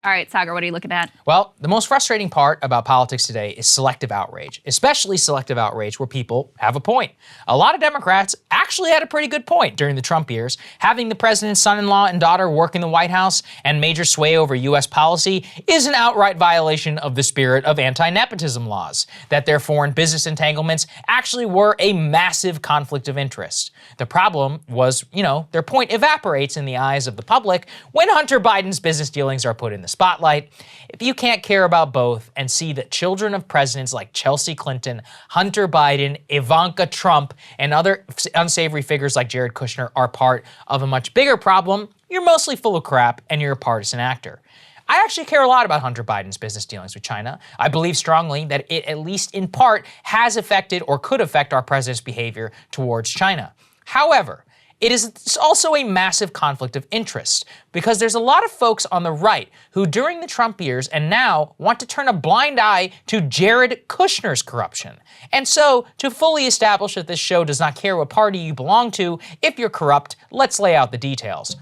All right, Saagar, what are you looking at? Well, the most frustrating part about politics today is selective outrage, especially selective outrage where people have a point. A lot of Democrats actually had a pretty good point during the Trump years. Having the president's son-in-law and daughter work in the White House and major sway over U.S. policy is an outright violation of the spirit of anti-nepotism laws, that their foreign business entanglements actually were a massive conflict of interest. The problem was, their point evaporates in the eyes of the public when Hunter Biden's business dealings are put in the spotlight. If you can't care about both and see that children of presidents like Chelsea Clinton, Hunter Biden, Ivanka Trump, and other unsavory figures like Jared Kushner are part of a much bigger problem, you're mostly full of crap and you're a partisan actor. I actually care a lot about Hunter Biden's business dealings with China. I believe strongly that it, at least in part, has affected or could affect our president's behavior towards China. However, it is also a massive conflict of interest because there's a lot of folks on the right who during the Trump years and now want to turn a blind eye to Jared Kushner's corruption. And so, to fully establish that this show does not care what party you belong to, if you're corrupt, let's lay out the details.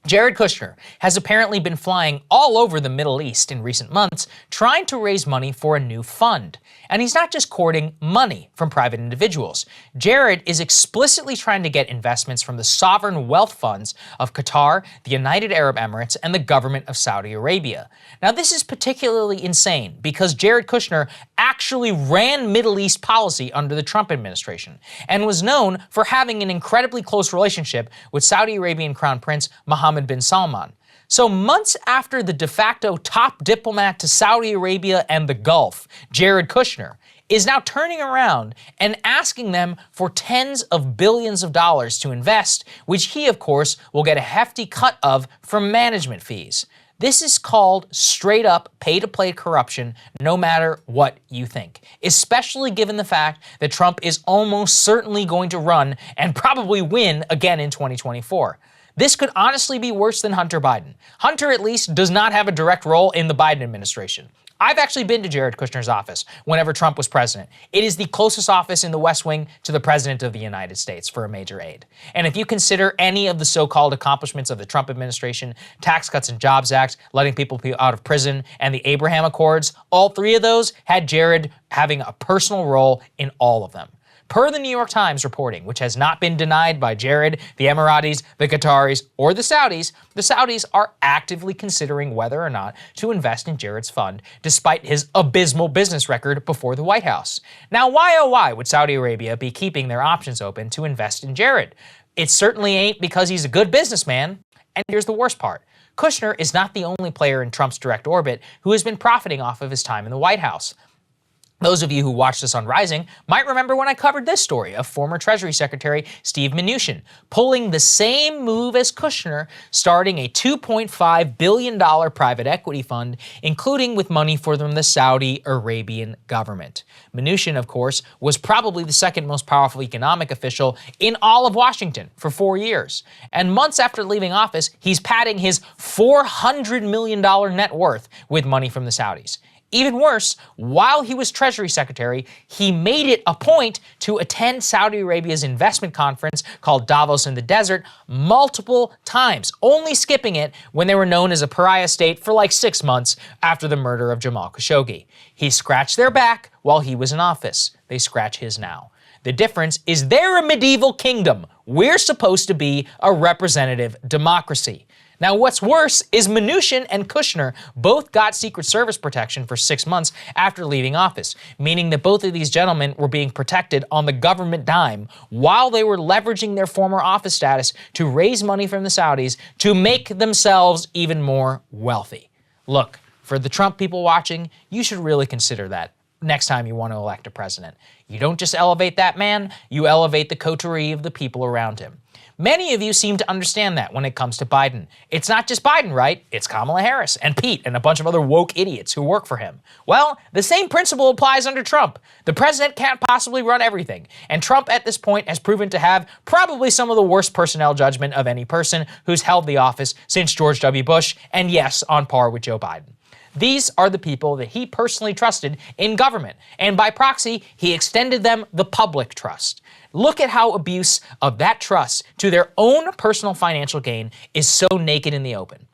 Jared Kushner has apparently been flying all over the Middle East in recent months trying to raise money for a new fund. And he's not just courting money from private individuals. Jared is explicitly trying to get investments from the sovereign wealth funds of Qatar, the United Arab Emirates, and the government of Saudi Arabia. Now, this is particularly insane because Jared Kushner actually ran Middle East policy under the Trump administration and was known for having an incredibly close relationship with Saudi Arabian Crown Prince Mohammed bin Salman. So months after the de facto top diplomat to Saudi Arabia and the Gulf, Jared Kushner, is now turning around and asking them for tens of billions of dollars to invest, which he, of course, will get a hefty cut of from management fees. This is called straight up pay-to-play corruption, no matter what you think, especially given the fact that Trump is almost certainly going to run and probably win again in 2024. This could honestly be worse than Hunter Biden. Hunter, at least, does not have a direct role in the Biden administration. I've actually been to Jared Kushner's office whenever Trump was president. It is the closest office in the West Wing to the President of the United States for a major aide. And if you consider any of the so-called accomplishments of the Trump administration, Tax Cuts and Jobs Act, letting people out of prison, and the Abraham Accords, all three of those had Jared having a personal role in all of them. Per the New York Times reporting, which has not been denied by Jared, the Emiratis, the Qataris, or the Saudis are actively considering whether or not to invest in Jared's fund, despite his abysmal business record before the White House. Now, why oh why would Saudi Arabia be keeping their options open to invest in Jared? It certainly ain't because he's a good businessman. And here's the worst part. Kushner is not the only player in Trump's direct orbit who has been profiting off of his time in the White House. Those of you who watched us on Rising might remember when I covered this story of former Treasury Secretary Steve Mnuchin pulling the same move as Kushner, starting a $2.5 billion private equity fund, including with money from the Saudi Arabian government. Mnuchin, of course, was probably the second most powerful economic official in all of Washington for 4 years. And months after leaving office, he's padding his $400 million net worth with money from the Saudis. Even worse, while he was Treasury Secretary, he made it a point to attend Saudi Arabia's investment conference called Davos in the Desert multiple times, only skipping it when they were known as a pariah state for like 6 months after the murder of Jamal Khashoggi. He scratched their back while he was in office. They scratch his now. The difference is they're a medieval kingdom. We're supposed to be a representative democracy. Now, what's worse is Mnuchin and Kushner both got Secret Service protection for 6 months after leaving office, meaning that both of these gentlemen were being protected on the government dime while they were leveraging their former office status to raise money from the Saudis to make themselves even more wealthy. Look, for the Trump people watching, you should really consider that next time you want to elect a president. You don't just elevate that man, you elevate the coterie of the people around him. Many of you seem to understand that when it comes to Biden. It's not just Biden, right? It's Kamala Harris and Pete and a bunch of other woke idiots who work for him. Well, the same principle applies under Trump. The president can't possibly run everything, and Trump at this point has proven to have probably some of the worst personnel judgment of any person who's held the office since George W. Bush, and yes, on par with Joe Biden. These are the people that he personally trusted in government, and by proxy, he extended them the public trust. Look at how abuse of that trust to their own personal financial gain is so naked in the open.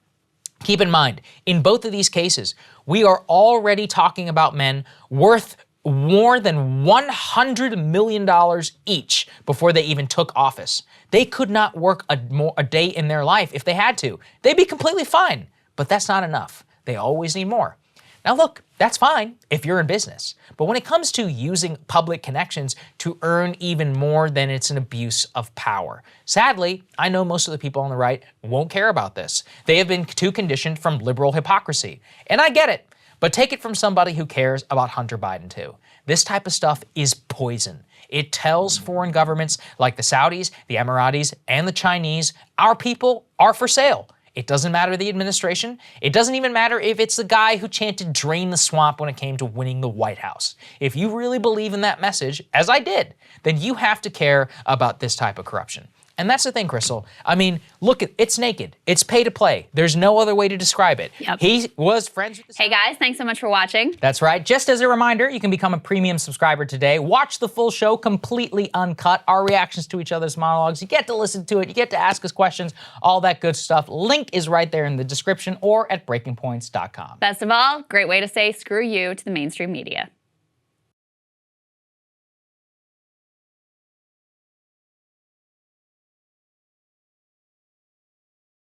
Keep in mind, in both of these cases, we are already talking about men worth more than $100 million each before they even took office. They could not work a day in their life if they had to. They'd be completely fine, but that's not enough. They always need more. Now look, that's fine if you're in business, but when it comes to using public connections to earn even more, then it's an abuse of power. Sadly, I know most of the people on the right won't care about this. They have been too conditioned from liberal hypocrisy, and I get it. But take it from somebody who cares about Hunter Biden too. This type of stuff is poison. It tells foreign governments like the Saudis, the Emiratis, and the Chinese, our people are for sale. It doesn't matter the administration. It doesn't even matter if it's the guy who chanted drain the swamp when it came to winning the White House. If you really believe in that message, as I did, then you have to care about this type of corruption. And that's the thing, Crystal. I mean, look, it's naked. It's pay to play. There's no other way to describe it. Yep. He was friends with the Hey guys, thanks so much for watching. That's right. Just as a reminder, you can become a premium subscriber today. Watch the full show completely uncut, our reactions to each other's monologues. You get to listen to it. You get to ask us questions, all that good stuff. Link is right there in the description or at breakingpoints.com. Best of all, great way to say screw you to the mainstream media.